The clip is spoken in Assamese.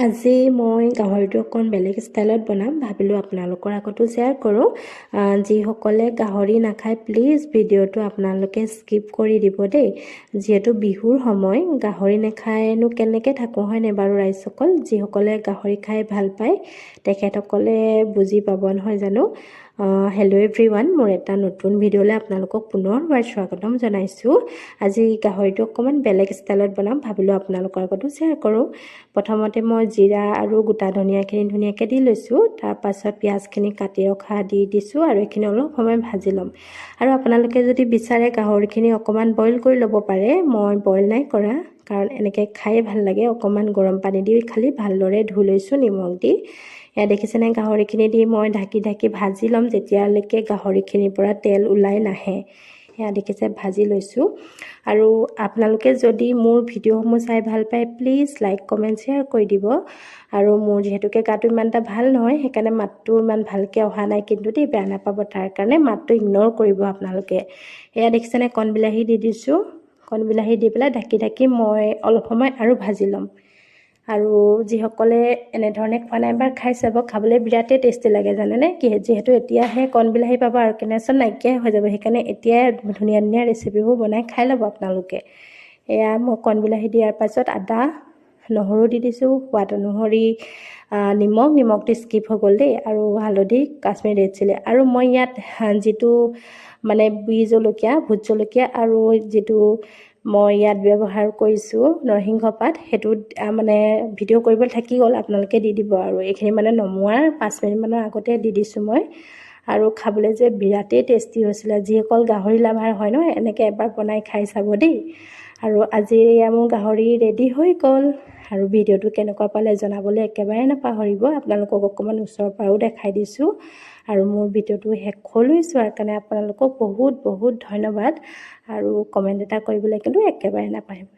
আজি মই গাহৰিটো অকণ বেলেগ ষ্টাইলত বনাম ভাবিলোঁ আপোনালোকৰ আগতো শ্বেয়াৰ কৰোঁ। যিসকলে গাহৰি নাখায় প্লিজ ভিডিঅ'টো আপোনালোকে স্কিপ কৰি দিব দেই। যিহেতু বিহুৰ সময় গাহৰি নাখায়নো কেনেকৈ থাকোঁ হয়নে বাৰু ৰাইজসকল। যিসকলে গাহৰি খাই ভাল পায় তেখেতসকলে বুজি পাব নহয় জানো। হেল্ল' এভৰিৱান, মোৰ এটা নতুন ভিডিঅ'লৈ আপোনালোকক পুনৰবাৰ স্বাগতম জনাইছোঁ। আজি গাহৰিটো অকণমান বেলেগ ষ্টাইলত বনাম ভাবিলোঁ আপোনালোকৰ আগতো শ্বেয়াৰ কৰোঁ। প্ৰথমতে মই জিৰা আৰু গোটা ধনিয়াখিনি ধুনীয়াকৈ দি লৈছোঁ। তাৰপাছত পিঁয়াজখিনি কাটি ৰখা দি দিছোঁ আৰু এইখিনি অলপ সময় ভাজি ল'ম। আৰু আপোনালোকে যদি বিচাৰে গাহৰিখিনি অকণমান বইল কৰি ল'ব পাৰে, মই বইল নাই কৰা কাৰণ এনেকৈ খায়ে ভাল লাগে। অকণমান গৰম পানী দি খালি ভালদৰে ধুই লৈছোঁ নিমখ দি। এয়া দেখিছেনে গাহৰিখিনি দি মই ঢাকি ভাজি ল'ম যেতিয়ালৈকে গাহৰিখিনিৰ পৰা তেল ওলাই নাহে। এয়া দেখিছে ভাজি লৈছোঁ। আৰু আপোনালোকে যদি মোৰ ভিডিঅ'সমূহ চাই ভাল পায় প্লিজ লাইক কমেণ্ট শ্বেয়াৰ কৰি দিব। আৰু মোৰ যিহেতুকে গাটো ইমান এটা ভাল নহয় সেইকাৰণে মাতটো ইমান ভালকৈ অহা নাই, কিন্তু দেই বেয়া নাপাব, তাৰ কাৰণে মাতটো ইগন'ৰ কৰিব আপোনালোকে। এয়া দেখিছেনে কণবিলাহী দি দিছোঁ। কণবিলাহী দি পেলাই ঢাকি মই অলপ সময় আৰু ভাজি ল'ম। আৰু যিসকলে এনেধৰণে খোৱা নাই এবাৰ খাই চাব, খাবলৈ বিৰাটেই টেষ্টি লাগে জানেনে। যিহেতু এতিয়াহে কণবিলাহী পাব আৰু কেনেচোন নাইকিয়াই হৈ যাব, সেইকাৰণে এতিয়াই ধুনীয়া ধুনীয়া ৰেচিপিবোৰ বনাই খাই ল'ব আপোনালোকে। এয়া মই কণবিলাহী দিয়াৰ পাছত আদা নহৰু দি দিছোঁ, সোৱাদ অনুসৰি নিমখটো স্কিপ হৈ গ'ল দেই, আৰু হালধি, কাশ্মীৰী ৰেড চিলি। আৰু মই ইয়াত যিটো মানে জলকীয়া, ভোট জলকীয়া আৰু যিটো মই ইয়াত ব্যৱহাৰ কৰিছোঁ নৰসিংহ পাত, সেইটো মানে ভিডিঅ' কৰিবলৈ থাকি গ'ল, আপোনালোকে দি দিব। আৰু এইখিনি মানে নমোৱাৰ 5 মিনিটমানৰ আগতে দি দিছোঁ মই। আৰু খাবলৈ যে বিৰাটেই টেষ্টি হৈছিলে। যিসকল গাহৰি লাভাৰ হয় নহয় এনেকৈ এবাৰ বনাই খাই চাব দেই। আৰু আজি এয়া মোৰ গাহৰি ৰেডি হৈ গ'ল। আৰু ভিডিঅ'টো কেনেকুৱা পালে জনাবলৈ একেবাৰে নাপাহৰিব। আপোনালোকক অকণমান ওচৰৰ পৰাও দেখাই দিছোঁ। আৰু মোৰ ভিডিঅ'টো শেষলৈ চোৱাৰ কাৰণে আপোনালোকক বহুত বহুত ধন্যবাদ। আৰু কমেণ্ট এটা কৰিবলৈ কিন্তু একেবাৰে নাপাহৰিব।